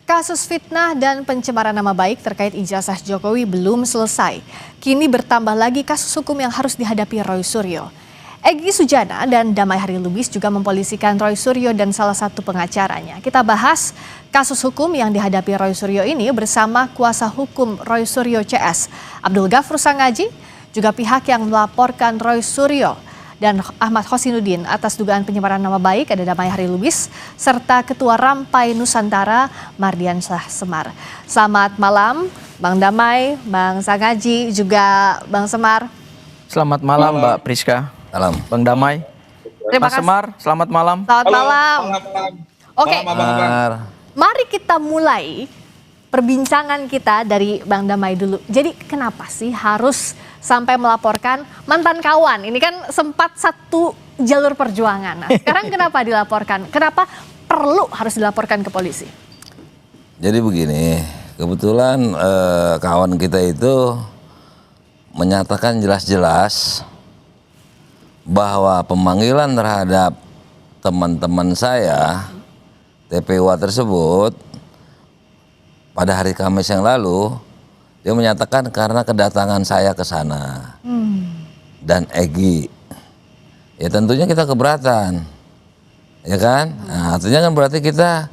Kasus fitnah dan pencemaran nama baik terkait ijazah Jokowi belum selesai. Kini bertambah lagi kasus hukum yang harus dihadapi Roy Suryo. Egy Sujana dan Damai Harilubis juga mempolisikan Roy Suryo dan salah satu pengacaranya. Kita bahas kasus hukum yang dihadapi Roy Suryo ini bersama kuasa hukum Roy Suryo CS, Abdul Ghafur Sangaji, juga pihak yang melaporkan Roy Suryo dan Ahmad Hosinuddin atas dugaan pencemaran nama baik, ada Damai Harilubis, serta Ketua Rampai Nusantara Mardian Syah Semar. Selamat malam Bang Damai, Bang Sangaji, juga Bang Semar. Selamat malam Mbak Priska. Malam. Bang Damai. Terima Mas kasih. Semar, selamat malam. Selamat malam. Oke, mari kita mulai perbincangan kita dari Bang Damai dulu. Jadi kenapa sih harus sampai melaporkan mantan kawan? Ini kan sempat satu jalur perjuangan. Nah, sekarang kenapa dilaporkan? Kenapa perlu harus dilaporkan ke polisi? Jadi begini, kebetulan kawan kita itu menyatakan jelas-jelas bahwa pemanggilan terhadap teman-teman saya TPWA tersebut pada hari Kamis yang lalu, dia menyatakan karena kedatangan saya ke sana dan Egy, ya tentunya kita keberatan, ya kan? Nah, artinya kan berarti kita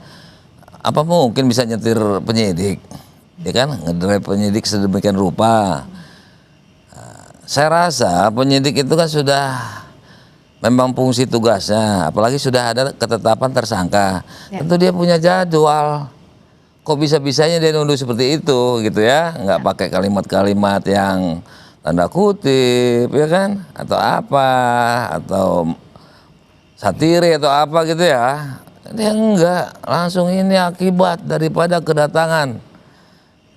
apa mungkin bisa nyetir penyidik, ya kan? Ngedrive penyidik sedemikian rupa. Saya rasa penyidik itu kan sudah memang fungsi tugasnya, apalagi sudah ada ketetapan tersangka. Ya. Tentu dia punya jadwal. Kok bisa-bisanya dia nuduh seperti itu gitu ya, nggak pakai kalimat-kalimat yang tanda kutip ya kan, atau apa, atau satire atau apa gitu ya. Dia enggak, langsung ini akibat daripada kedatangan,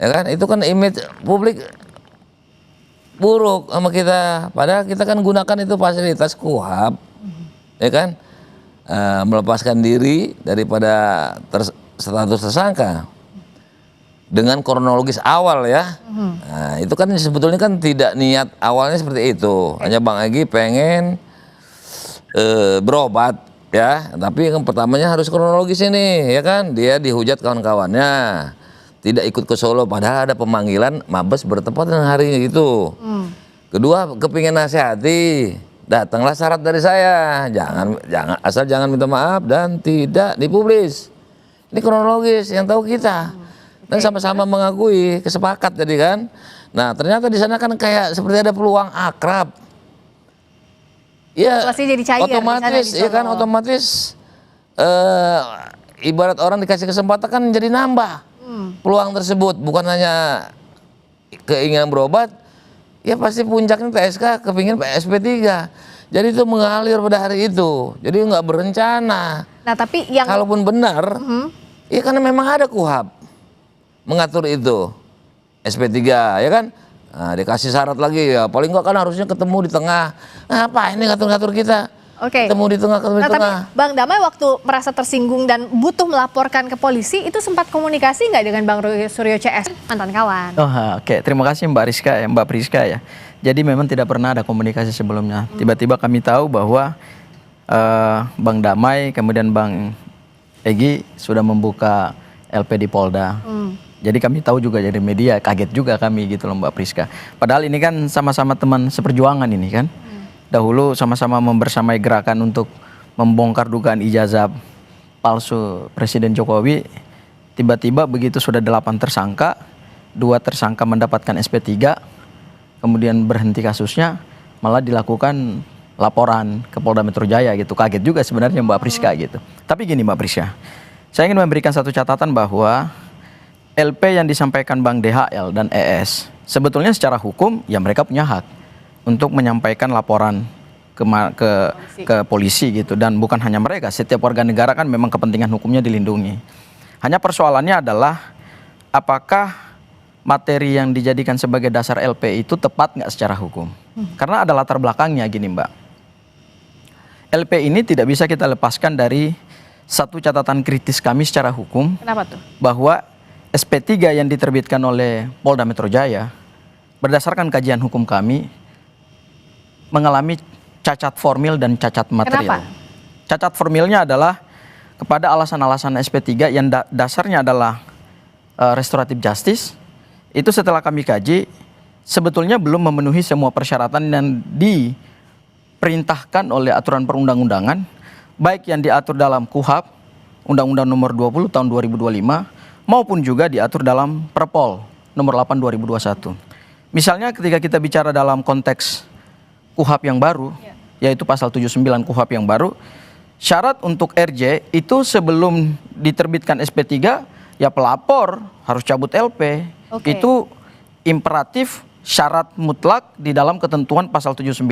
ya kan, itu kan image publik buruk sama kita, padahal kita kan gunakan itu fasilitas KUHP, ya kan, melepaskan diri daripada status tersangka dengan kronologis awal ya. Nah, itu kan sebetulnya kan tidak niat awalnya seperti itu. Hanya Bang Egy pengen berobat ya. Tapi yang pertamanya harus kronologis ini ya kan. Dia dihujat kawan-kawannya. Tidak ikut ke Solo padahal ada pemanggilan Mabes bertepatan dengan hari itu. Kedua, kepingin nasihati. Datanglah syarat dari saya. Jangan minta maaf dan tidak dipublis. Ini kronologis yang tahu kita. Dan sama-sama mengakui, kesepakat jadi kan. Nah ternyata di sana kan kayak seperti ada peluang akrab. Ya jadi cair, otomatis ya kan, otomatis ibarat orang dikasih kesempatan kan jadi nambah peluang tersebut. Bukan hanya keinginan berobat, ya pasti puncaknya TSK kepingin SP3. Jadi itu mengalir pada hari itu. Jadi nggak berencana. Nah tapi yang kalaupun benar, ya karena memang ada KUHP mengatur itu SP3 ya kan. Nah, dikasih syarat lagi ya, paling enggak kan harusnya ketemu di tengah. Apa ini ngatur-ngatur kita? Oke. Ketemu di tengah, ketemu di tengah. Tapi Bang Damai waktu merasa tersinggung dan butuh melaporkan ke polisi, itu sempat komunikasi nggak dengan Bang Roy Suryo CS, mantan kawan? Oke, terima kasih Mbak Priska ya. Jadi memang tidak pernah ada komunikasi sebelumnya. Tiba-tiba kami tahu bahwa Bang Damai kemudian Bang Egy sudah membuka LP di Polda. Jadi kami tahu juga dari media, kaget juga kami gitu loh Mbak Priska. Padahal ini kan sama-sama teman seperjuangan ini kan. Dahulu sama-sama membersamai gerakan untuk membongkar dugaan ijazah palsu Presiden Jokowi. Tiba-tiba begitu sudah 8 tersangka, 2 tersangka mendapatkan SP3, kemudian berhenti kasusnya, malah dilakukan laporan ke Polda Metro Jaya gitu. Kaget juga sebenarnya Mbak Priska gitu. Tapi gini Mbak Priska, saya ingin memberikan satu catatan bahwa LP yang disampaikan Bang DHL dan ES sebetulnya secara hukum ya mereka punya hak untuk menyampaikan laporan ke polisi gitu, dan bukan hanya mereka, setiap warga negara kan memang kepentingan hukumnya dilindungi. Hanya persoalannya adalah apakah materi yang dijadikan sebagai dasar LP itu tepat nggak secara hukum? Karena ada latar belakangnya gini Mbak. LP ini tidak bisa kita lepaskan dari satu catatan kritis kami secara hukum. Kenapa tuh? Bahwa SP3 yang diterbitkan oleh Polda Metro Jaya berdasarkan kajian hukum kami mengalami cacat formil dan cacat material. Kenapa? Cacat formilnya adalah kepada alasan-alasan SP3 yang dasarnya adalah restoratif justice itu setelah kami kaji sebetulnya belum memenuhi semua persyaratan yang diperintahkan oleh aturan perundang-undangan, baik yang diatur dalam KUHP, Undang-Undang Nomor 20 Tahun 2025, maupun juga diatur dalam Perpol Nomor 8 2021. Misalnya ketika kita bicara dalam konteks KUHP yang baru, yaitu pasal 79 KUHP yang baru, syarat untuk RJ itu sebelum diterbitkan SP3, ya pelapor harus cabut LP. Oke. Itu imperatif, syarat mutlak di dalam ketentuan pasal 79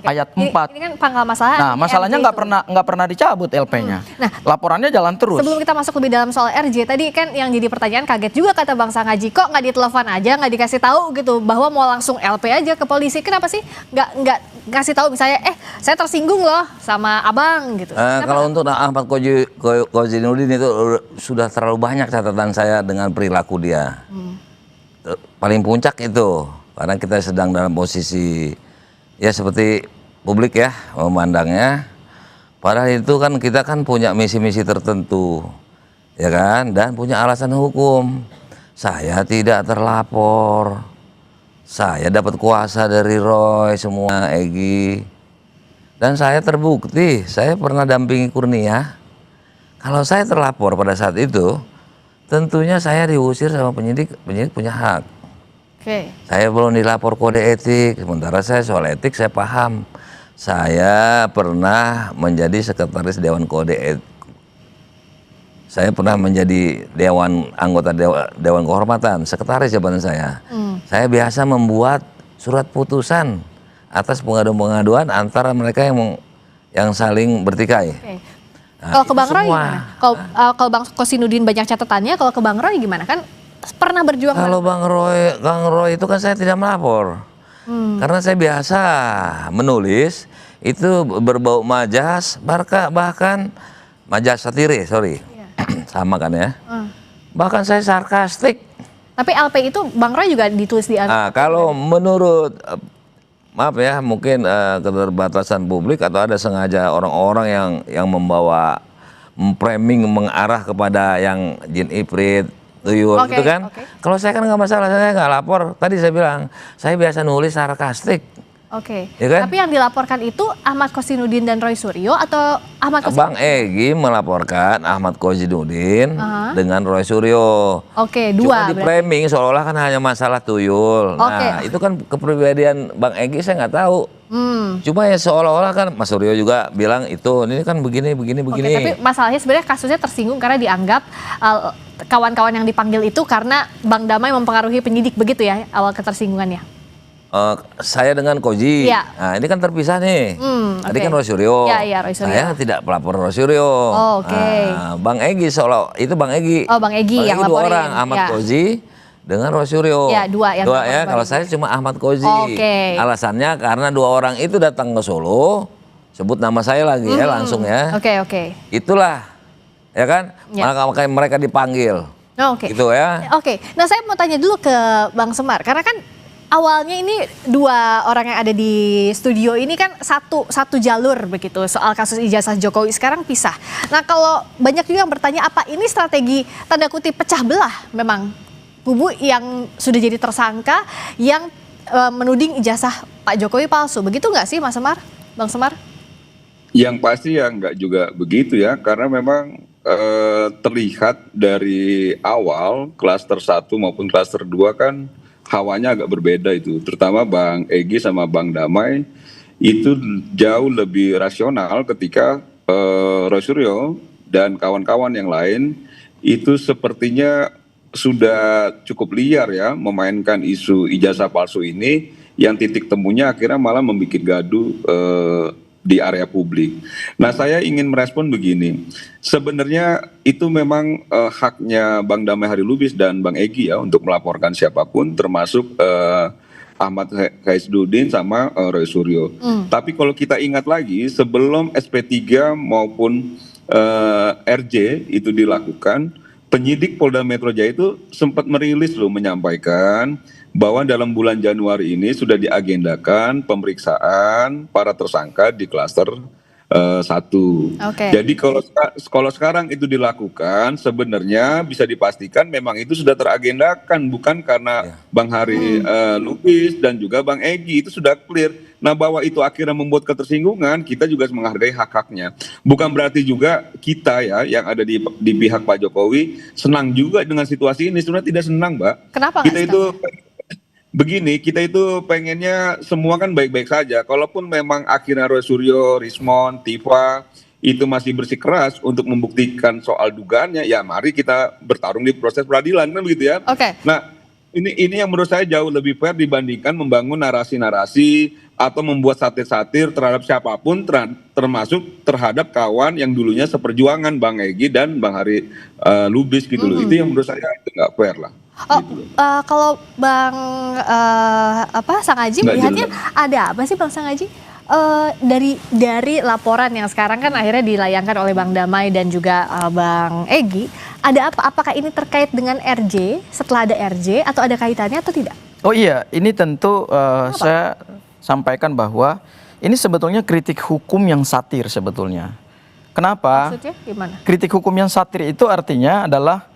ayat 4. Ini kan pangkal masalah. Nah, masalahnya RJ itu. nggak pernah dicabut LP-nya. Nah, laporannya jalan terus. Sebelum kita masuk lebih dalam soal RJ, tadi kan yang jadi pertanyaan, kaget juga kata Bang Sangaji, kok nggak ditelepon aja, nggak dikasih tahu gitu bahwa mau langsung LP aja ke polisi. Kenapa sih nggak ngasih tahu misalnya, saya tersinggung loh sama abang gitu. Kalau untuk Ahmad Kozinudin itu sudah terlalu banyak catatan saya dengan perilaku dia. Paling puncak itu, karena kita sedang dalam posisi ya seperti publik ya memandangnya. Padahal itu kan kita kan punya misi-misi tertentu, ya kan, dan punya alasan hukum. Saya tidak terlapor, saya dapat kuasa dari Roy semua, Egy, dan saya terbukti. Saya pernah dampingi Kurnia. Kalau saya terlapor pada saat itu, tentunya saya diusir sama penyidik. Penyidik punya hak. Oke. Saya belum dilapor kode etik, sementara saya soal etik saya paham. Saya pernah menjadi sekretaris Dewan Kode Etik. Saya pernah menjadi anggota Dewan Kehormatan, sekretaris jabatan saya. Saya biasa membuat surat putusan atas pengaduan-pengaduan antara mereka yang saling bertikai. Oke. Nah, Kalau ke itu Bang Roy semua. gimana? Kalau Bang Kosinudin banyak catatannya, kalau ke Bang Roy gimana? Kan pernah berjuang. Kalau Bang Roy itu kan saya tidak melapor. Karena saya biasa menulis itu berbau majas, bahkan majas satire, sorry. Sama kan ya. Bahkan saya sarkastik. Tapi LP itu Bang Roy juga ditulis di Nah, kalau menurut maaf ya, mungkin keterbatasan publik atau ada sengaja orang-orang yang membawa framing mengarah kepada yang jin ifrit, tuyul, Oke, gitu kan. oke. Kalau saya kan nggak masalah, saya nggak lapor. Tadi saya bilang, saya biasa nulis sarkastik. Oke. Ya kan? Tapi yang dilaporkan itu Ahmad Kosinudin dan Roy Suryo atau Ahmad Bang Kosinudin? Egy melaporkan Ahmad Kozinudin Aha. dengan Roy Suryo. Oke, Cuma dua di berarti. framing seolah-olah kan hanya masalah tuyul. Nah, Oke. itu kan kepribadian Bang Egy saya nggak tahu. Cuma ya seolah-olah kan Mas Suryo juga bilang itu, ini kan begini. Oke, tapi masalahnya sebenarnya kasusnya tersinggung karena dianggap kawan-kawan yang dipanggil itu karena Bang Damai mempengaruhi penyidik, begitu ya awal ketersinggungannya. Saya dengan Koji. Iya. Nah, ini kan terpisah nih. Tadi oke. kan Roy Suryo. Iya, Roy Suryo. Saya tidak pelapor Roy Suryo. Oh, oke. Nah, Bang Egy seolah itu Bang Egy. Oh, Bang Egy yang dua laporin. orang, Ahmad Ya. Koji dengan Roy Suryo. Ya, dua yang ya. laporin. Kalau saya cuma Ahmad Koji. Oke. Alasannya karena dua orang itu datang ke Solo, sebut nama saya lagi ya langsung ya. Oke. Itulah, ya kan? Ya. Makanya mereka dipanggil. Oh, oke. Gitu ya. Oke. Nah, saya mau tanya dulu ke Bang Semar karena kan awalnya ini dua orang yang ada di studio ini kan satu jalur begitu soal kasus ijazah Jokowi, sekarang pisah. Nah, kalau banyak juga yang bertanya apa ini strategi tanda kutip pecah belah memang kubu yang sudah jadi tersangka yang menuding ijazah Pak Jokowi palsu. Begitu nggak sih Mas Semar? Bang Semar? Yang pasti ya nggak juga begitu ya, karena memang terlihat dari awal klaster 1 maupun klaster 2 kan hawanya agak berbeda itu, terutama Bang Egy sama Bang Damai itu jauh lebih rasional ketika Roy Suryo dan kawan-kawan yang lain itu sepertinya sudah cukup liar ya memainkan isu ijazah palsu ini, yang titik temunya akhirnya malah membuat gaduh di area publik. Nah, saya ingin merespon begini, sebenarnya itu memang haknya Bang Damai Hari Lubis dan Bang Egy ya untuk melaporkan siapapun, termasuk Ahmad Kozinudin sama Roy Suryo. Tapi kalau kita ingat lagi, sebelum SP3 maupun RJ itu dilakukan, penyidik Polda Metro Jaya itu sempat merilis loh, menyampaikan bahwa dalam bulan Januari ini sudah diagendakan pemeriksaan para tersangka di klaster satu. Oke. Jadi kalau sekarang itu dilakukan, sebenarnya bisa dipastikan memang itu sudah teragendakan, bukan karena Bang Hari Lubis dan juga Bang Egy, itu sudah clear. Nah, bahwa itu akhirnya membuat ketersinggungan, kita juga menghargai hak-haknya. Bukan berarti juga kita ya yang ada di pihak Pak Jokowi senang juga dengan situasi ini. Sebenarnya tidak senang, Mbak. Kenapa Kita nggak itu senang? begini, kita itu pengennya semua kan baik-baik saja. Kalaupun memang akhirnya Roy Suryo, Rismon, Tifa itu masih bersikeras untuk membuktikan soal dugaannya, ya mari kita bertarung di proses peradilan, kan begitu ya. Oke. Nah, ini yang menurut saya jauh lebih fair dibandingkan membangun narasi-narasi atau membuat satir-satir terhadap siapapun, termasuk terhadap kawan yang dulunya seperjuangan, Bang Egy dan Bang Hari Lubis gitu loh. Itu yang menurut saya itu nggak fair lah. Oh, kalau Bang Sang Aji Nggak melihatnya jelas. ada apa sih Bang Sang Aji? Dari laporan yang sekarang kan akhirnya dilayangkan oleh Bang Damai dan juga Bang Egy, ada apa? Apakah ini terkait dengan RJ, setelah ada RJ, atau ada kaitannya atau tidak? Oh iya, ini tentu saya sampaikan bahwa ini sebetulnya kritik hukum yang satir sebetulnya. Kenapa? Maksudnya gimana? Kritik hukum yang satir itu artinya adalah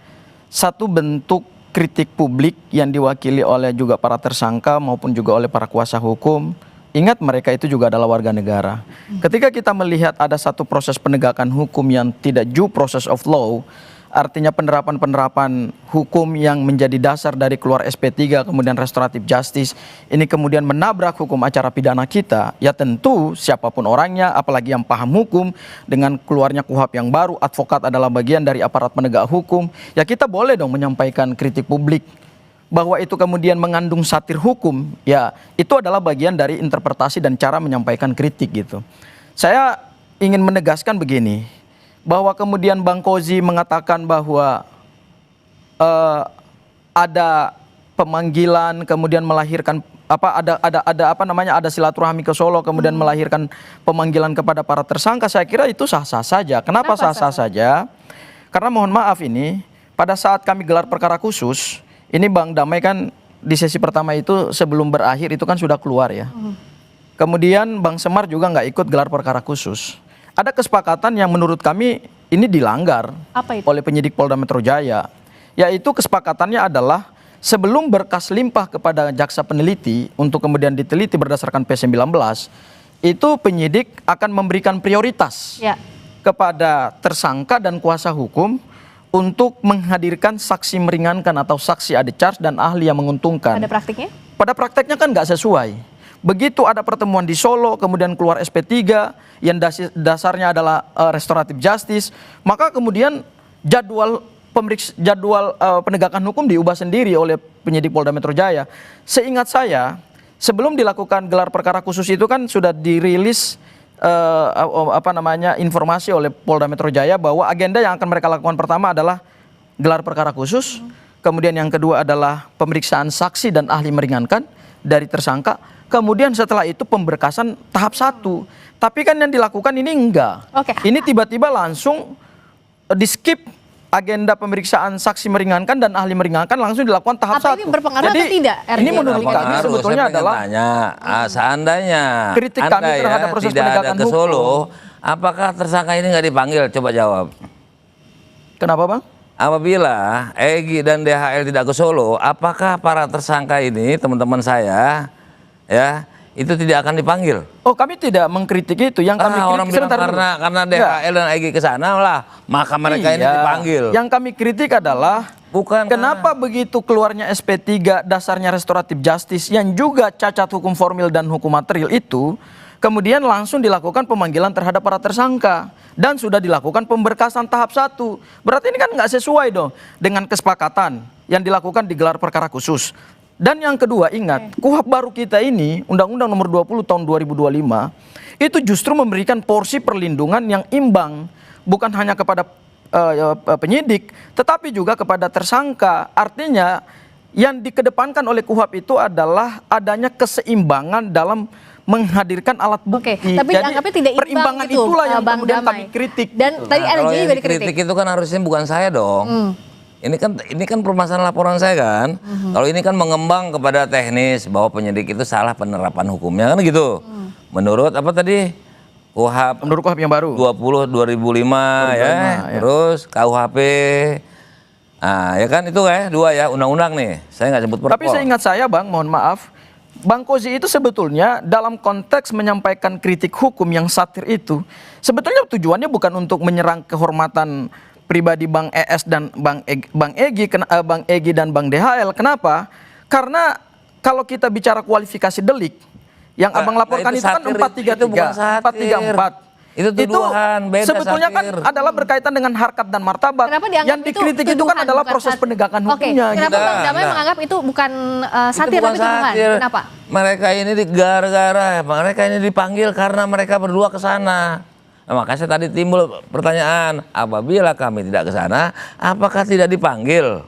satu bentuk kritik publik yang diwakili oleh juga para tersangka maupun juga oleh para kuasa hukum. Ingat, mereka itu juga adalah warga negara. Ketika kita melihat ada satu proses penegakan hukum yang tidak due process of law, artinya penerapan-penerapan hukum yang menjadi dasar dari keluar SP3 kemudian restoratif justice ini kemudian menabrak hukum acara pidana kita, ya tentu siapapun orangnya, apalagi yang paham hukum, dengan keluarnya KUHP yang baru, advokat adalah bagian dari aparat penegak hukum, ya kita boleh dong menyampaikan kritik publik. Bahwa itu kemudian mengandung satir hukum, ya itu adalah bagian dari interpretasi dan cara menyampaikan kritik gitu. Saya ingin menegaskan begini, bahwa kemudian Bang Kozi mengatakan bahwa ada pemanggilan kemudian melahirkan ada silaturahmi ke Solo kemudian melahirkan pemanggilan kepada para tersangka, saya kira itu sah-sah saja. Kenapa sah-sah saja? Karena mohon maaf, ini pada saat kami gelar perkara khusus, ini Bang Damai kan di sesi pertama itu sebelum berakhir itu kan sudah keluar ya. Kemudian Bang Semar juga nggak ikut gelar perkara khusus. Ada kesepakatan yang menurut kami ini dilanggar oleh penyidik Polda Metro Jaya. Yaitu kesepakatannya adalah sebelum berkas limpah kepada jaksa peneliti untuk kemudian diteliti berdasarkan P19, itu penyidik akan memberikan prioritas kepada tersangka dan kuasa hukum untuk menghadirkan saksi meringankan atau saksi ade charge dan ahli yang menguntungkan. Pada praktiknya? Pada prakteknya kan nggak sesuai. Begitu ada pertemuan di Solo, kemudian keluar SP3 yang dasarnya adalah restoratif justice, maka kemudian jadwal penegakan hukum diubah sendiri oleh penyidik Polda Metro Jaya. Seingat saya, sebelum dilakukan gelar perkara khusus itu kan sudah dirilis informasi oleh Polda Metro Jaya bahwa agenda yang akan mereka lakukan pertama adalah gelar perkara khusus, kemudian yang kedua adalah pemeriksaan saksi dan ahli meringankan dari tersangka, kemudian setelah itu pemberkasan tahap 1. Tapi kan yang dilakukan ini enggak. Ini tiba-tiba langsung di skip agenda pemeriksaan saksi meringankan dan ahli meringankan, langsung dilakukan tahap 1. Ini berpengaruh atau tidak? Ini menurut kami sebetulnya adalah seandainya kritik kami terhadap proses penegakan ke Solo, hukum. apakah tersangka ini nggak dipanggil? Coba jawab. Kenapa, Bang? Apabila Egy dan DHL tidak ke Solo, apakah para tersangka ini, teman-teman saya, ya, itu tidak akan dipanggil? Oh, kami tidak mengkritik itu. Yang kami kritik orang bilang karena DHL dan Egy ke sana lah, maka mereka ini dipanggil. Yang kami kritik adalah kenapa begitu keluarnya SP3 dasarnya restoratif justice yang juga cacat hukum formil dan hukum material itu, kemudian langsung dilakukan pemanggilan terhadap para tersangka dan sudah dilakukan pemberkasan tahap 1. Berarti ini kan nggak sesuai dong dengan kesepakatan yang dilakukan di gelar perkara khusus. Dan yang kedua, ingat, KUHP baru kita ini, Undang-Undang Nomor 20 Tahun 2025, itu justru memberikan porsi perlindungan yang imbang, bukan hanya kepada penyidik, tetapi juga kepada tersangka. Artinya, yang dikedepankan oleh KUHP itu adalah adanya keseimbangan dalam menghadirkan alat bukti. Tapi dianggapnya tidak imbang perimbangan itu, itulah yang Bang kemudian Damai. kami kritik. Dan tadi RJ juga dikritik. Kritik itu kan harusnya bukan saya dong. Ini kan permasalahan laporan saya kan. Kalau ini kan mengembang kepada teknis bahwa penyidik itu salah penerapan hukumnya kan gitu. Menurut apa tadi KUHP Menurut KUHP yang baru. 20 2005 ya. ya. Terus KUHP. Ah, ya kan itu kayak dua ya undang-undang nih. Saya nggak sebut perpol. Tapi seingat saya Bang, mohon maaf, Bang Kozi itu sebetulnya dalam konteks menyampaikan kritik hukum yang satir itu, sebetulnya tujuannya bukan untuk menyerang kehormatan pribadi Bang ES dan Bang Egy dan Bang DHL. Kenapa? Karena kalau kita bicara kualifikasi delik, yang abang laporkan itu kan 433, 434. Itu tuduhan, beda sebetulnya satir. kan adalah berkaitan dengan harkat dan martabat. Kenapa dianggap Yang dikritik itu kan tuduhan, adalah bukan proses satir? penegakan Oke, hukumnya. kenapa gitu. Bang Damai Nah. menganggap itu bukan satir Itu bukan tapi tuduhan? satir. Kenapa? Mereka ini mereka ini dipanggil karena mereka berdua ke sana. Nah, makanya saya tadi timbul pertanyaan, apabila kami tidak ke sana, apakah tidak dipanggil?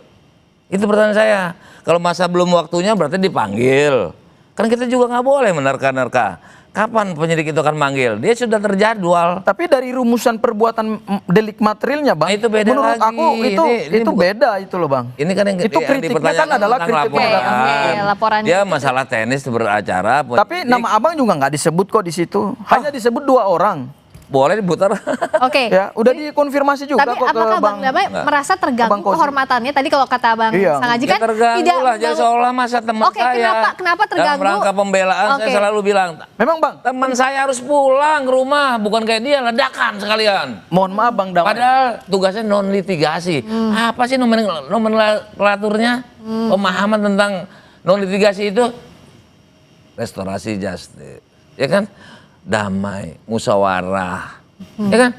Itu pertanyaan saya. Kalau masa belum waktunya berarti dipanggil. Kan kita juga nggak boleh menerka-nerka. Kapan penyidik itu akan manggil? Dia sudah terjadwal. Tapi dari rumusan perbuatan delik materialnya, Bang, Nah, itu beda menurut lagi. aku itu Ini beda itu loh, Bang. Ini kan yang itu kritiknya kan dipertanyakan adalah tentang kritik penegakan Oke, hukum. laporan Dia itu. masalah teknis beracara. Tapi nama Abang juga nggak disebut kok di situ. Hanya disebut 2 orang. boleh diputar. Oke. Ya, udah dikonfirmasi juga Tapi kok ke apakah Bang Damai Enggak. merasa terganggu Abang Kozi. kehormatannya? Tadi kalau kata Bang Iya. Sangaji Ya kan terganggu tidak lah, jadi seolah masa teman Oke, saya. kenapa terganggu? Dalam rangka pembelaan Oke. saya selalu bilang, Memang Bang, teman saya harus pulang ke rumah, bukan kayak dia ledakan sekalian. mohon maaf Bang Damai. Padahal tugasnya non litigasi. Apa sih nomenklaturnya? Pemahaman tentang non litigasi itu restorasi justice, ya kan? Damai, musyawarah, ya kan?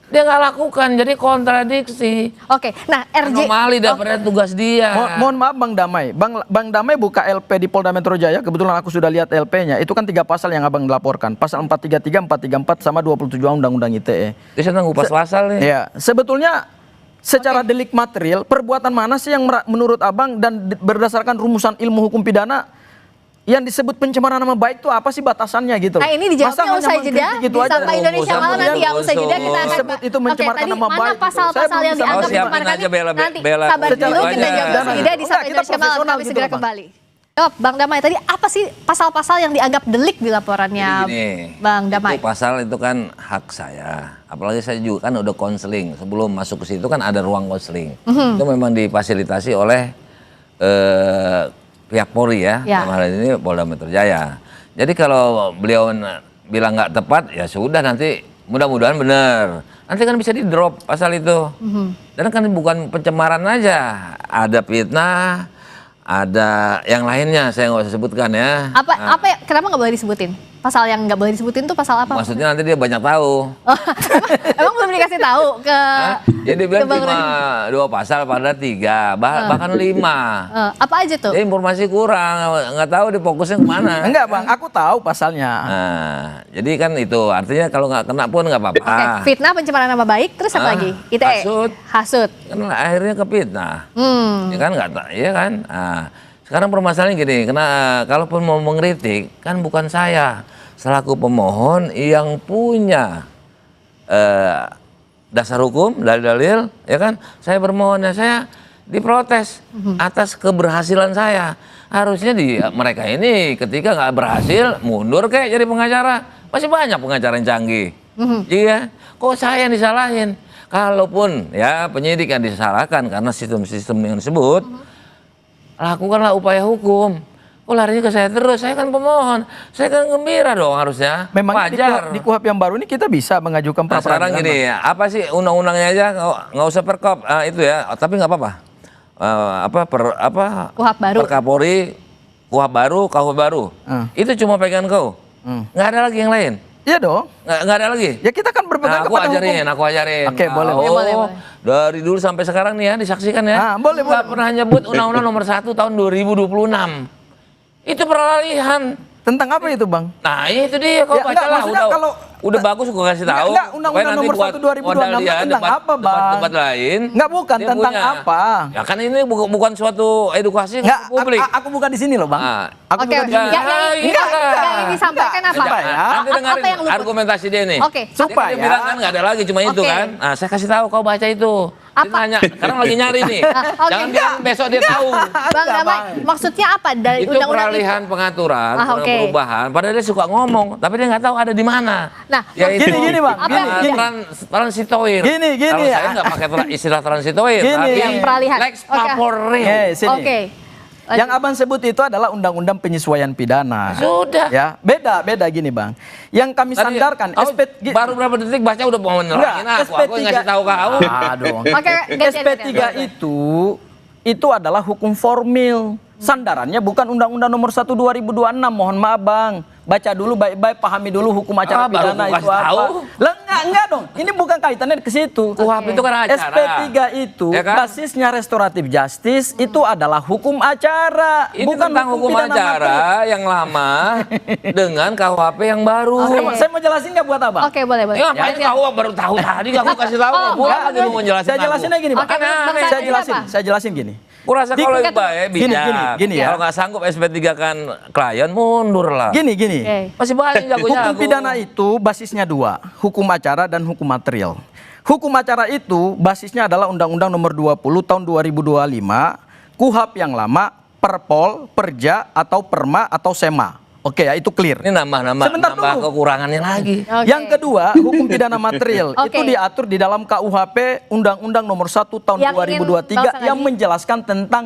Dia nggak lakukan, jadi kontradiksi. Oke. Nah, RJ Anomali daripada tugas dia. Mohon maaf Bang Damai. Bang Damai buka LP di Polda Metro Jaya. Kebetulan aku sudah lihat LP-nya. Itu kan 3 pasal yang Abang laporkan. Pasal 433, 434 sama 27 Undang-Undang ITE. Dia sedang ngupas pasal nih. Ya, sebetulnya secara delik material, perbuatan mana sih yang menurut Abang dan berdasarkan rumusan ilmu hukum pidana yang disebut pencemaran nama baik itu apa sih batasannya gitu? Nah, ini dijawabnya Masa hanya usai jeda mengkritik gitu di aja? Sapa Indonesia Rumus, Malam nanti ya, usai jeda kita akan disebut itu mencemarkan Oke, tadi nama mana baik. pasal-pasal Saya belum yang bisa dianggap Oh, siapin mencemarkan aja nanti bela sabar dulu dulu aja. kita jawab usai jeda di Sapa Enggak, kita Indonesia Malam profesional kami gitu segera loh, Bang. kembali. Jawab Bang Damai tadi apa sih pasal-pasal yang dianggap delik di laporannya Gini, Bang Damai? itu pasal itu kan hak saya. Apalagi saya juga kan udah konseling. Sebelum masuk ke situ kan ada ruang konseling. Itu memang difasilitasi oleh pihak Polri ya. Ya. Dalam hal ini Polda Metro Jaya. Jadi kalau beliau bilang nggak tepat, ya sudah nanti mudah-mudahan benar. Nanti kan bisa di drop pasal itu. Dan kan bukan pencemaran aja, ada fitnah, ada yang lainnya saya nggak usah sebutkan ya. Kenapa nggak boleh disebutin? Pasal yang nggak boleh disebutin tuh pasal apa? Maksudnya nanti dia banyak tahu. Emang belum dikasih tahu ke Hah? Jadi bilang ke Bang cuma Rudi? 2 pasal pada 3, bahkan 5. Apa aja tuh? Jadi informasi kurang, nggak tahu difokusnya kemana. Enggak Bang, aku tahu pasalnya. Nah, jadi kan itu artinya kalau nggak kena pun nggak apa-apa. Oke, fitnah pencemaran nama baik, terus apa lagi? ITE. Hasut. Hasut. Kan akhirnya ke fitnah. Ya kan iya kan? Nah, sekarang permasalahannya gini, kalaupun mau mengkritik kan bukan saya selaku pemohon yang punya dasar hukum, dalil-dalil, ya kan? Saya bermohon ya saya diprotes atas keberhasilan saya. Harusnya mereka ini ketika nggak berhasil mundur kayak jadi pengacara. Masih banyak pengacara yang canggih. Iya, kok saya yang disalahin? Kalaupun ya penyidik yang disalahkan karena sistem-sistem yang disebut, lakukanlah upaya hukum. Kok larinya ke saya terus? Saya kan pemohon. Saya kan gembira dong harusnya. Memang di KUHP yang baru ini kita bisa mengajukan Nah, sekarang pra-peradilan, gini, apa sih undang-undangnya aja nggak usah perkop itu ya, tapi nggak apa-apa. KUHP baru. Perkapori, KUHP baru, KUHP baru. Itu cuma pegangan kau. Nggak ada lagi yang lain. Iya dong. Nggak ada lagi. Ya kita kan berpegang Aku kepada ajarin, hukum. aku ajarin. Oke, boleh. Oh, Boleh. dari dulu sampai sekarang nih ya disaksikan ya. Boleh. Nggak pernah nyebut Undang-Undang Nomor 1 tahun 2026. Itu peralihan. Tentang apa itu Bang? Nah itu dia, kau Ya, baca enggak, lah. maksudnya kalau- Udah bagus gua kasih tahu. Enggak, Undang-Undang Supaya nanti Nomor buat 1 2026 modal dia tentang apa, Bang? Tempat lain. Enggak, bukan dia tentang punya. apa. Ya kan ini bukan suatu edukasi Enggak, publik. aku bukan di sini loh Bang. Ah. Aku Oke, bukan di sini. yang disampaikan apa? Enggak, ya. Nanti dengarin yang luput? argumentasi dia nih. Oke. Dia kan Supaya- dia bilang kan nggak ada lagi cuma itu Oke. kan. Nah saya kasih tahu kau baca itu. Apa? Nanya, sekarang lagi nyari nih. Oke. Jangan bilang besok dia tahu. Bang Damai, maksudnya apa dari Itu undang-undang peralihan pengaturan, oke. perubahan. Padahal dia suka ngomong, tapi dia nggak tahu ada di mana. Nah, Yaitu, gini, Bang. Apa yang beda? transitoir. Gini. Kalau saya nggak pakai istilah transitoir, Gini. tapi Yang peralihan. Lex Oke. Favoris. Sini. Oke. Yang abang sebut itu adalah undang-undang penyesuaian pidana. Sudah. Ya, beda gini bang. Yang kami Tadi, sandarkan, kau baru berapa detik baca udah mau menerangin aku ngasih tahu kau. Aduh. Oke, gantian, SP3 gantian. itu adalah hukum formil. Sandarannya bukan Undang-Undang Nomor 1 2026. Mohon maaf bang, baca dulu baik-baik, pahami dulu hukum acara baru pidana aku itu kasih apa. tahu. Lah enggak dong. Ini bukan kaitannya ke situ. KUHP itu kan acara. SP3 itu Ya kan? basisnya restoratif justice itu adalah hukum acara, Ini bukan tentang hukum pidana acara mati. yang lama dengan KUHP yang baru. Saya mau jelasin nggak buat abang? Oke, boleh. Ya, ngapain kau baru tahu tadi aku kasih tahu. Oh, Gua enggak, lagi mau jelasin. Saya jelasin aja gini, Bang. Oke, Bang Aneh-aneh. Sandi, Saya jelasin gini. Kurasa kalau lebih baik Gini, bijak. gini ya. Kalau nggak sanggup SP3 kan klien mundur lah. Gini. Oke. Masih banyak jago-jago. Hukum pidana itu basisnya dua, hukum acara dan hukum material. Hukum acara itu basisnya adalah Undang-Undang Nomor 20 Tahun 2025, KUHP yang lama, Perpol, Perja atau Perma atau Sema. Oke ya, itu clear. Ini nambah Sebentar dulu. kekurangannya lagi. Oke. Yang kedua, hukum pidana material Oke. itu diatur di dalam KUHP Undang-Undang Nomor 1 Tahun Yang ingin 2023 Bang yang Sandi- menjelaskan tentang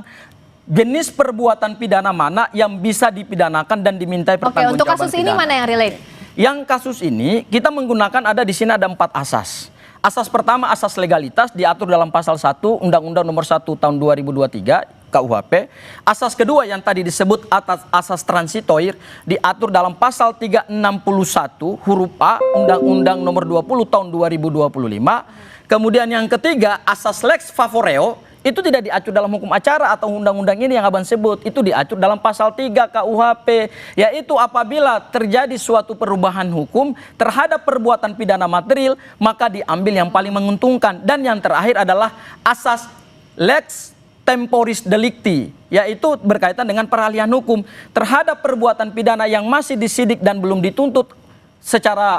jenis perbuatan pidana mana yang bisa dipidanakan dan dimintai Oke, pertanggungjawaban untuk kasus ini pidana. mana yang relate? Yang kasus ini kita menggunakan ada di sini ada 4 asas. Asas pertama asas legalitas diatur dalam pasal 1 Undang-Undang Nomor 1 Tahun 2023 KUHP. Asas kedua yang tadi disebut atas asas transitoir diatur dalam pasal 361 huruf A Undang-Undang Nomor 20 Tahun 2025. Kemudian yang ketiga asas lex favoreo itu tidak diatur dalam hukum acara atau undang-undang ini yang abang sebut, itu diatur dalam pasal 3 KUHP, yaitu apabila terjadi suatu perubahan hukum terhadap perbuatan pidana material maka diambil yang paling menguntungkan. Dan yang terakhir adalah asas lex temporis delicti, yaitu berkaitan dengan peralihan hukum terhadap perbuatan pidana yang masih disidik dan belum dituntut secara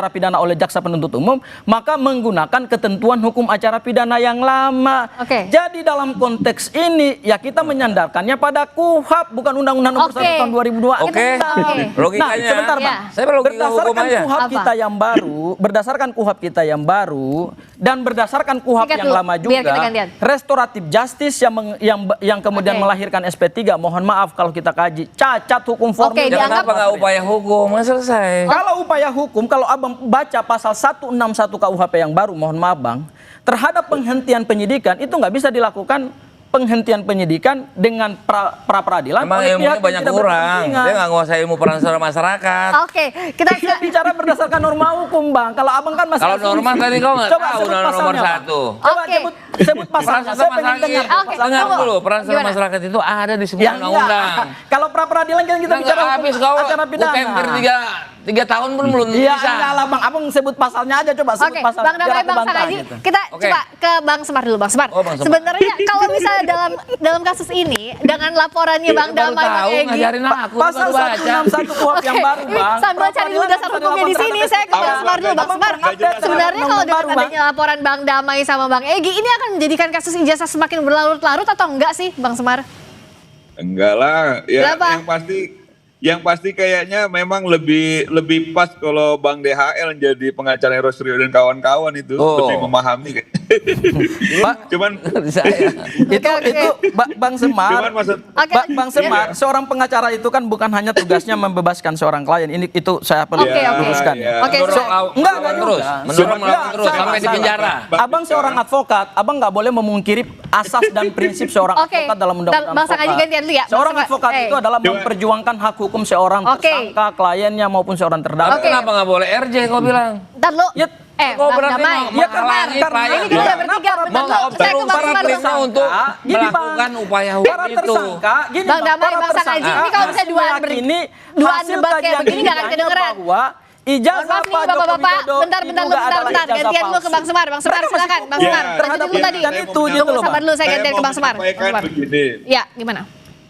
pidana oleh jaksa penuntut umum, maka menggunakan ketentuan hukum acara pidana yang lama. Oke. Jadi dalam konteks ini ya kita menyandarkannya pada KUHP bukan Undang-Undang Nomor 1 Oke. Tahun 2002. Oke. Nah, Logikanya. sebentar Ya. Bang. Saya logika hukum Berdasarkan aja. KUHP Apa? kita yang baru, berdasarkan KUHP kita yang baru dan berdasarkan KUHP Singkat yang dulu, lama biar kita juga, gantian. restoratif justice yang kemudian Oke. melahirkan SP3, mohon maaf kalau kita kaji, cacat hukum formil. Oke, Ya dianggap- kenapa nggak upaya hukum? Nggak selesai. Kalau upaya hukum, kalau abang baca pasal 161 KUHP yang baru, mohon maaf bang, terhadap penghentian penyidikan itu nggak bisa dilakukan penghentian penyidikan dengan pra peradilan. Emang oleh pihak ilmunya yang banyak tidak kurang. berkepentingan. Dia nggak nguasai ilmu peran serta masyarakat. Oke, kita Kita bicara berdasarkan norma hukum bang. Kalau abang kan masih Kalau norma asumsi. tadi kau nggak Coba tahu sebut nomor pasalnya, Bang. 1. Coba Oke. sebut pasalnya. Peran Saya serta pengen dengar. masyarakat. Oke, Dengar tunggu. dulu, peran serta Gimana? masyarakat itu ada di semua Ya, enggak. undang-undang. Kalau pra peradilan kan kita bicara hukum habis kau acara pidana. UTMPR 3 tahun pun belum Iya, bisa. enggak lah bang. Abang sebut pasalnya aja coba. Sebut Oke, pasal. Bang biar Damai, aku Bang bantah Sakaji, gitu. kita Oke. coba ke Bang Semar dulu, Bang Semar. Oh, Bang Semar. Sebenarnya kalau misalnya dalam kasus ini dengan laporannya Bang Baru Damai, Bang tahu, Egy, ngajarin aku. Pasal baru baca. 161 KUHP yang Oke, baru ini bang. sambil cari dulu dasar hukumnya di sini, saya ke Bang Semar dulu, Bang Semar. Sebenarnya kalau dengan adanya laporan Bang Damai sama Bang Egy, ini akan menjadikan kasus ijazah semakin berlarut-larut atau enggak sih, Bang Semar? Enggak lah, ya Kenapa? yang pasti kayaknya memang lebih pas kalau Bang DHL jadi pengacara Eros Rio dan kawan-kawan itu Oh. lebih memahami. Cuman Saya. Itu Bang Semar. cuman maksud Oke, Bang Semar, seorang pengacara itu kan bukan hanya tugasnya membebaskan seorang klien. Itu saya perlu Oke, oke. luruskan. Iya. Oke, Mendorong enggak melawan juga. terus, mendorong melawan Enggak, terus saya sampai di masalah. penjara. Abang seorang advokat, abang nggak boleh memungkiri asas dan prinsip seorang Oke. advokat dalam undang-undang Bang Sakaji advokat. gantian dulu ya, Bang Seorang Semar. advokat itu adalah Coba. memperjuangkan hak hukum seorang Oke. tersangka, kliennya maupun seorang terdakwa. Oke. Kenapa nggak boleh RJ kau bilang? Ntar lu, Ya, kau Bang berarti Damai. mau Ya, karena menghalangi klien. Ini kita udah bertiga, Mau bentar, saya ke Bang para Semar dulu. klien untuk Gini, Bang. melakukan upaya hukum Para itu. tersangka, gini Bang Damai, para Bang Sakaji, tersangka ini kalau misalnya duaan meyakini duaan hasil debat kayak kajian begini nggak akan ilmiahnya kedengeran. bahwa Mohon ijazah maaf nih Pak Joko Bapak-bapak, Widodo bentar, diduga adalah gantian ijazah dulu ke Bang Semar. Bang Semar Mereka masih silakan, Bang fokus Semar. terhadap Lanjutin dulu tadi. penyidikan itu gitu loh, Sabar Bang. dulu, saya gantian ke Bang Semar. menyampaikan begini. Ya, gimana?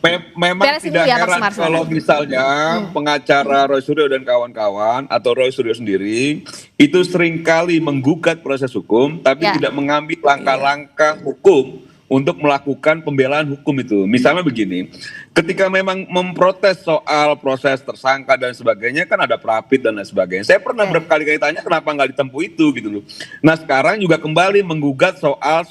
Memang Beresin tidak dulu ya, Bang heran Semar, silakan. kalau misalnya pengacara Roy Suryo dan kawan-kawan atau Roy Suryo sendiri itu seringkali menggugat proses hukum tapi Ya. tidak mengambil langkah-langkah hukum untuk melakukan pembelaan hukum itu. Misalnya begini, ketika memang memprotes soal proses tersangka dan sebagainya kan ada prapit dan lain sebagainya. Saya pernah berkali-kali tanya kenapa nggak ditempuh itu gitu loh. Nah sekarang juga kembali menggugat soal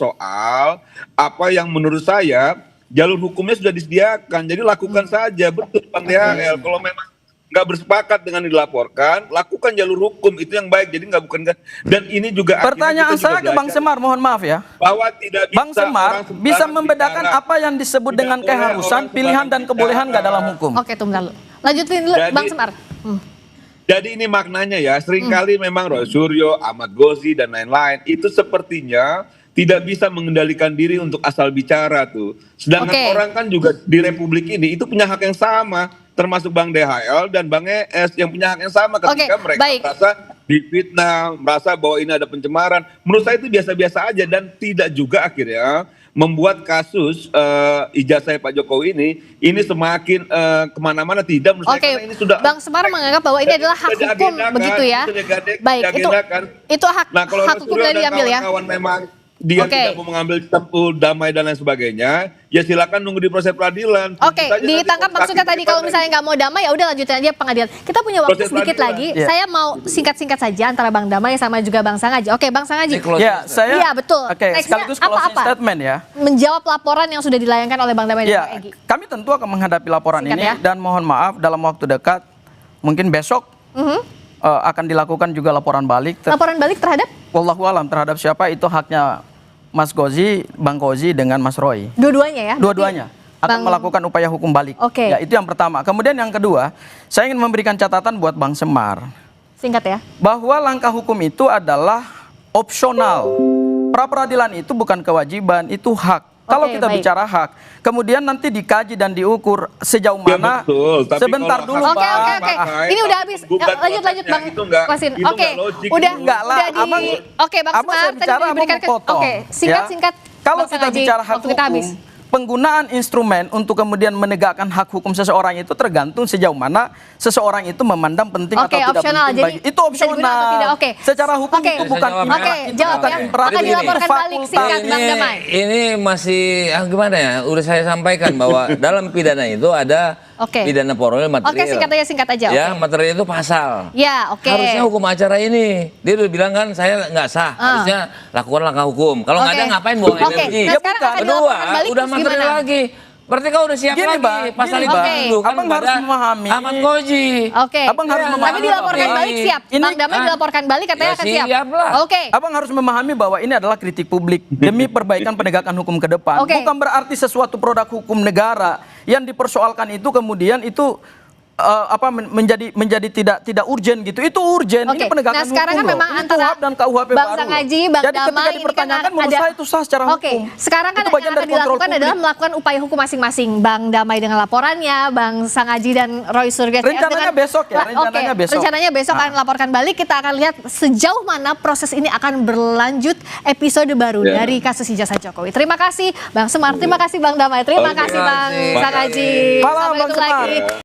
apa yang menurut saya jalur hukumnya sudah disediakan, jadi lakukan saja. Betul Bang DHL, kalau memang nggak bersepakat dengan dilaporkan, lakukan jalur hukum, itu yang baik. Jadi nggak bukan. Dan ini juga Pertanyaan akhirnya kita juga saya ke Bang belajar Semar, mohon maaf ya. bahwa tidak bisa Bang Semar orang sembarangan bisa membedakan bicara. apa yang disebut Tidak dengan boleh keharusan, orang pilihan dan sembarangan kebolehan nggak bicara. dalam hukum? Oke, tunggu dulu. Lanjutin dulu, Jadi- Bang Semar. Jadi ini maknanya ya, seringkali memang Roy Suryo, Ahmad Ghozi dan lain-lain itu sepertinya tidak bisa mengendalikan diri untuk asal bicara tuh. Sedangkan Oke. orang kan juga di Republik ini itu punya hak yang sama, termasuk Bang DHL dan Bang ES yang punya hak yang sama ketika Oke, mereka baik. merasa difitnah, merasa bahwa ini ada pencemaran. Menurut saya itu biasa-biasa aja dan tidak juga akhirnya membuat kasus ijazah Pak Jokowi ini semakin kemana-mana. Tidak, menurut saya Oke, karena ini sudah Bang Semar menganggap bahwa ini adalah hak sudah hukum diagendakan, begitu ya. sudah Baik, diagendakan. itu hak Nah, kalau hak Roy hukum Suryo dari dan diambil ya. kawan-kawan memang dia Oke. tidak mau mengambil tempuh damai dan lain sebagainya, ya silakan nunggu di proses peradilan. Tunggu Oke, saja nanti ditangkap kalau maksudnya sakit tadi kita kalau naik. misalnya nggak mau damai ya udah lanjutin aja pengadilan. Kita punya waktu Proses sedikit lagi. peradilan. Iya. Saya mau singkat-singkat saja antara Bang Damai sama juga Bang Sangaji. Oke, Bang Sangaji. Ya, saya Iya, betul. Oke, Nextnya sekaligus closing apa-apa? statement ya. Menjawab laporan yang sudah dilayangkan oleh Bang Damai dan Ya, Bang Egy. kami tentu akan menghadapi laporan Singkat ini ya. dan mohon maaf dalam waktu dekat, mungkin besok akan dilakukan juga laporan balik. Laporan balik terhadap Wallahualam terhadap siapa itu haknya Mas Ghozi, Bang Ghozi dengan Mas Roy. dua-duanya ya? Dua-duanya akan Bang- melakukan upaya hukum balik. Oke. Ya, itu yang pertama. Kemudian yang kedua, saya ingin memberikan catatan buat Bang Semar Singkat ya. bahwa langkah hukum itu adalah opsional. Pra peradilan itu bukan kewajiban, itu hak. Kalau Oke, kita baik. bicara hak, kemudian nanti dikaji dan diukur sejauh Ya, mana. betul. Tapi Sebentar kalau dulu, hak- Oke, Bang. oke, oke. Makanya Ini udah kalau habis. menggugat Lanjut prosesnya Bang itu nggak- Kwasin. itu Oke. nggak logik Udah itu. Enggak lah, udah di abang, Oke, Bang abang Semar saya tadi bicara, abang diberikan mau potong. Oke, singkat-singkat. Kalau Bang kita Sangaji, bicara hak waktu kita habis. hukum, penggunaan instrumen untuk kemudian menegakkan hak hukum seseorang itu tergantung sejauh mana seseorang itu memandang penting Oke, atau tidak opsional. penting Jadi bagi. Itu bisa digunakan atau opsional. tidak? Oke. Secara hukum Oke. itu bukan Oke, imperatif, Oke, itu jawab bukan ya. imperatif, Akan itu dilaporkan balik fakultas. singkat, Bang Damai. Ini masih gimana ya? Udah saya sampaikan bahwa dalam pidana itu ada Oke. pidana formal material. Oke, singkat aja. Ya, Oke. material itu pasal. Ya, oke. Harusnya hukum acara ini. Dia udah bilang kan saya nggak sah. Harusnya lakukan langkah hukum. Kalau nggak Oke. ada ngapain buang Oke. energi? Nah, sekarang akan Kedua, dilaporkan balik udah terus material gimana? lagi. Berarti kau udah siap Gini, lagi. Bang, Pasal gini, itu Bang. ditunjukkan Abang harus pada memahami. Ahmad Ghozi. Oke. Abang harus Ya, memahami. Tapi dilaporkan Oke. balik siap. Ini- Bang Damai dilaporkan balik katanya Ya, akan siap. siap lah. Oke. Abang harus memahami bahwa ini adalah kritik publik demi perbaikan penegakan hukum ke depan. Oke. Bukan berarti sesuatu produk hukum negara yang dipersoalkan itu kemudian itu menjadi tidak urgen gitu. Itu urgen. Oke. Ini penegakan Nah, sekarang hukum kan loh. memang Ini antara KUHP dan KUHP Bang baru Sangaji, loh. Bang Jadi ketika Damai ini kan dipertanyakan menurut ada- saya itu sah secara Oke, hukum. sekarang kan Itu yang bagian akan dari kontrol dilakukan adalah publik. melakukan upaya hukum masing-masing. Bang Damai dengan laporannya, Bang Sangaji dan Roy Suryo. Rencananya besok ya, rencananya Oke, besok. rencananya besok akan laporkan balik. Kita akan lihat sejauh mana proses ini akan berlanjut episode baru Ya. dari kasus ijazah Jokowi. Terima kasih Bang Semar, terima kasih Bang Damai, terima Oke. kasih Bang Terima kasih. Sangaji. Malam, Sampai Bang ketemu Semar. lagi.